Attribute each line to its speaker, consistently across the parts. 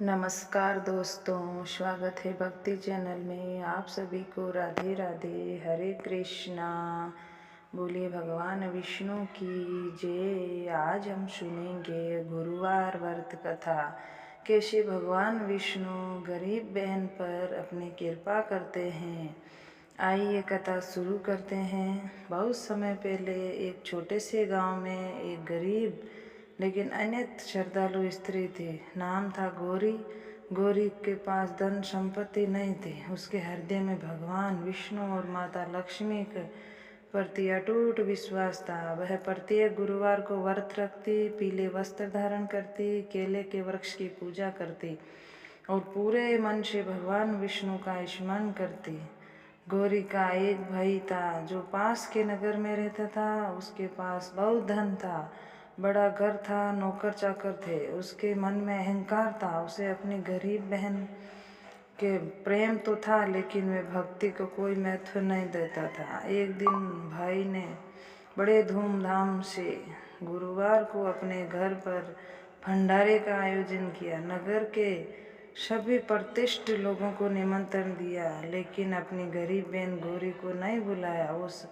Speaker 1: नमस्कार दोस्तों, स्वागत है भक्ति चैनल में। आप सभी को राधे राधे, हरे कृष्णा। बोलिए भगवान विष्णु की जय। आज हम सुनेंगे गुरुवार व्रत कथा। कैसे भगवान विष्णु गरीब बहन पर अपनी कृपा करते हैं। आइए कथा शुरू करते हैं। बहुत समय पहले एक छोटे से गांव में एक गरीब लेकिन अनंत श्रद्धालु स्त्री थी। नाम था गौरी। गौरी के पास धन संपत्ति नहीं थी। उसके हृदय में भगवान विष्णु और माता लक्ष्मी के प्रति अटूट विश्वास था। वह प्रत्येक गुरुवार को व्रत रखती, पीले वस्त्र धारण करती, केले के वृक्ष की पूजा करती और पूरे मन से भगवान विष्णु का स्मरण करती। गौरी का एक भाई था जो पास के नगर में रहता था। उसके पास बहुत धन था, बड़ा घर था, नौकर चाकर थे। उसके मन में अहंकार था। उसे अपनी गरीब बहन के प्रेम तो था, लेकिन वे भक्ति को कोई महत्व नहीं देता था। एक दिन भाई ने बड़े धूमधाम से गुरुवार को अपने घर पर भंडारे का आयोजन किया। नगर के सभी प्रतिष्ठित लोगों को निमंत्रण दिया, लेकिन अपनी गरीब बहन गौरी को नहीं बुलाया। उस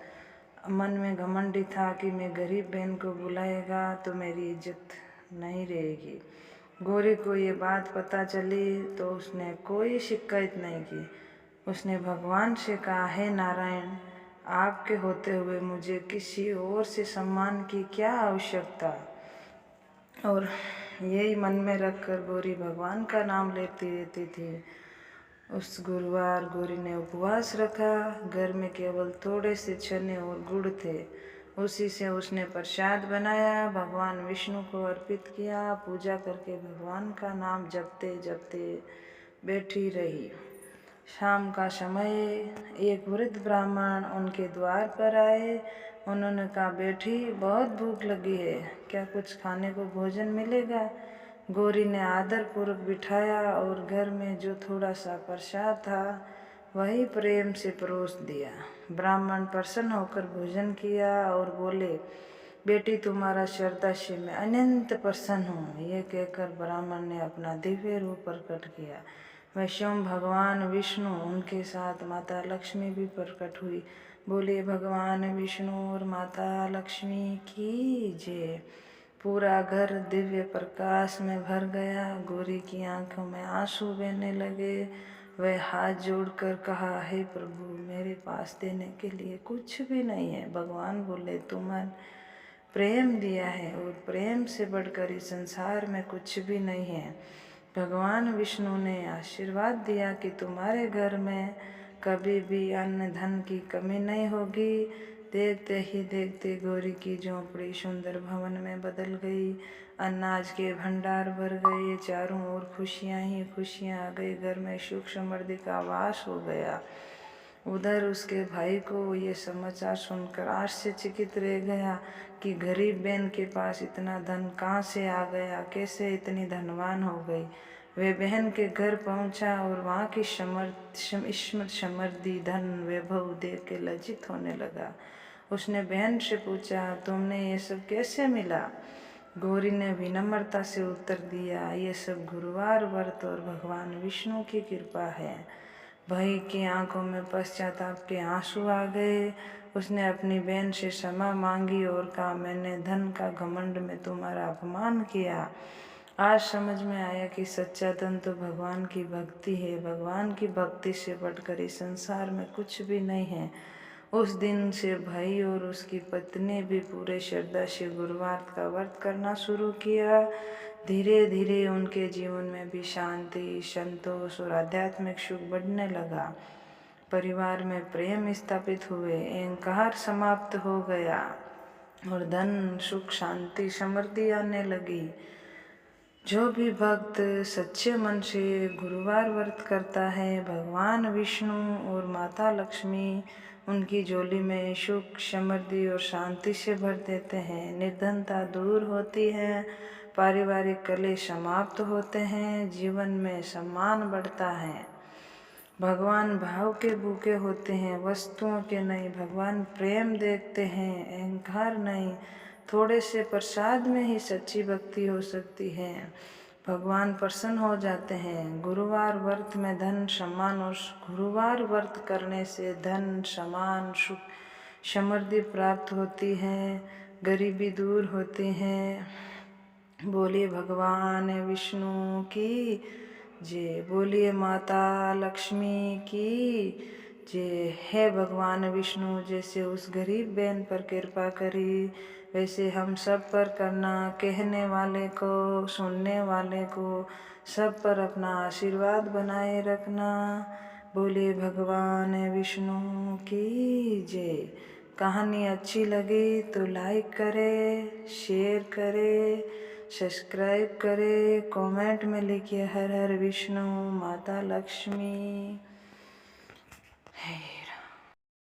Speaker 1: मन में घमंडी था कि मैं गरीब बहन को बुलाएगा तो मेरी इज्जत नहीं रहेगी। गौरी को ये बात पता चली तो उसने कोई शिकायत नहीं की। उसने भगवान से कहा, हे नारायण, आपके होते हुए मुझे किसी और से सम्मान की क्या आवश्यकता। और यही मन में रखकर गौरी भगवान का नाम लेती रहती थी। उस गुरुवार गौरी ने उपवास रखा। घर में केवल थोड़े से चने और गुड़ थे। उसी से उसने प्रसाद बनाया, भगवान विष्णु को अर्पित किया। पूजा करके भगवान का नाम जपते जपते बैठी रही। शाम का समय एक वृद्ध ब्राह्मण उनके द्वार पर आए। उन्होंने कहा, बेटी, बहुत भूख लगी है, क्या कुछ खाने को भोजन मिलेगा। गौरी ने आदर पूर्वक बिठाया और घर में जो थोड़ा सा प्रसाद था वही प्रेम से परोस दिया। ब्राह्मण प्रसन्न होकर भोजन किया और बोले, बेटी, तुम्हारा श्रद्धा से मैं अनंत प्रसन्न हूँ। ये कहकर ब्राह्मण ने अपना दिव्य रूप प्रकट किया। वह स्वयं भगवान विष्णु, उनके साथ माता लक्ष्मी भी प्रकट हुई। बोले भगवान विष्णु और माता लक्ष्मी की जय। पूरा घर दिव्य प्रकाश में भर गया। गौरी की आंखों में आंसू बहने लगे। वह हाथ जोड़कर कहा, हे प्रभु, मेरे पास देने के लिए कुछ भी नहीं है। भगवान बोले, तुम्हें प्रेम दिया है और प्रेम से बढ़कर इस संसार में कुछ भी नहीं है। भगवान विष्णु ने आशीर्वाद दिया कि तुम्हारे घर में कभी भी अन्न धन की कमी नहीं होगी। देखते ही देखते गौरी की झोंपड़ी सुंदर भवन में बदल गई। अनाज के भंडार भर गए। चारों ओर खुशियां ही खुशियां आ गई। घर में सुख समृद्धि का वास हो गया। उधर उसके भाई को ये समाचार सुनकर आश्चर्यचकित रह गया कि गरीब बहन के पास इतना धन कहाँ से आ गया, कैसे इतनी धनवान हो गई। वे बहन के घर पहुंचा और वहाँ की समृद्धि, धन, वैभव देख के लज्जित होने लगा। उसने बहन से पूछा, तुमने ये सब कैसे मिला। गौरी ने विनम्रता से उत्तर दिया, ये सब गुरुवार व्रत और भगवान विष्णु की कृपा है। भाई की आंखों में पश्चाताप के आंसू आ गए। उसने अपनी बहन से क्षमा मांगी और कहा, मैंने धन का घमंड में तुम्हारा अपमान किया। आज समझ में आया कि सच्चा धन तो भगवान की भक्ति है। भगवान की भक्ति से बढ़कर इस संसार में कुछ भी नहीं है। उस दिन से भाई और उसकी पत्नी भी पूरे श्रद्धा से गुरुवार का व्रत करना शुरू किया। धीरे धीरे उनके जीवन में भी शांति, संतोष और आध्यात्मिक सुख बढ़ने लगा। परिवार में प्रेम स्थापित हुए, अहंकार समाप्त हो गया और धन, सुख, शांति, समृद्धि आने लगी। जो भी भक्त सच्चे मन से गुरुवार व्रत करता है, भगवान विष्णु और माता लक्ष्मी उनकी झोली में सुख, समृद्धि और शांति से भर देते हैं। निर्धनता दूर होती है, पारिवारिक कलेश समाप्त होते हैं, जीवन में सम्मान बढ़ता है। भगवान भाव के भूखे होते हैं, वस्तुओं के नहीं। भगवान प्रेम देखते हैं, अहंकार नहीं। थोड़े से प्रसाद में ही सच्ची भक्ति हो सकती है। भगवान प्रसन्न हो जाते हैं। गुरुवार व्रत में धन सम्मान और गुरुवार व्रत करने से धन सम्मान सुख समृद्धि प्राप्त होती है, गरीबी दूर होती है। बोलिए भगवान विष्णु की जय, बोलिए माता लक्ष्मी की जय। है भगवान विष्णु जैसे उस गरीब बहन पर कृपा करी वैसे हम सब पर करना, कहने वाले को सुनने वाले को सब पर अपना आशीर्वाद बनाए रखना। बोलिए भगवान विष्णु की जय। कहानी अच्छी लगी तो लाइक करें, शेयर करें, सब्सक्राइब करें, कमेंट में लिखिए हर हर विष्णु माता लक्ष्मी है।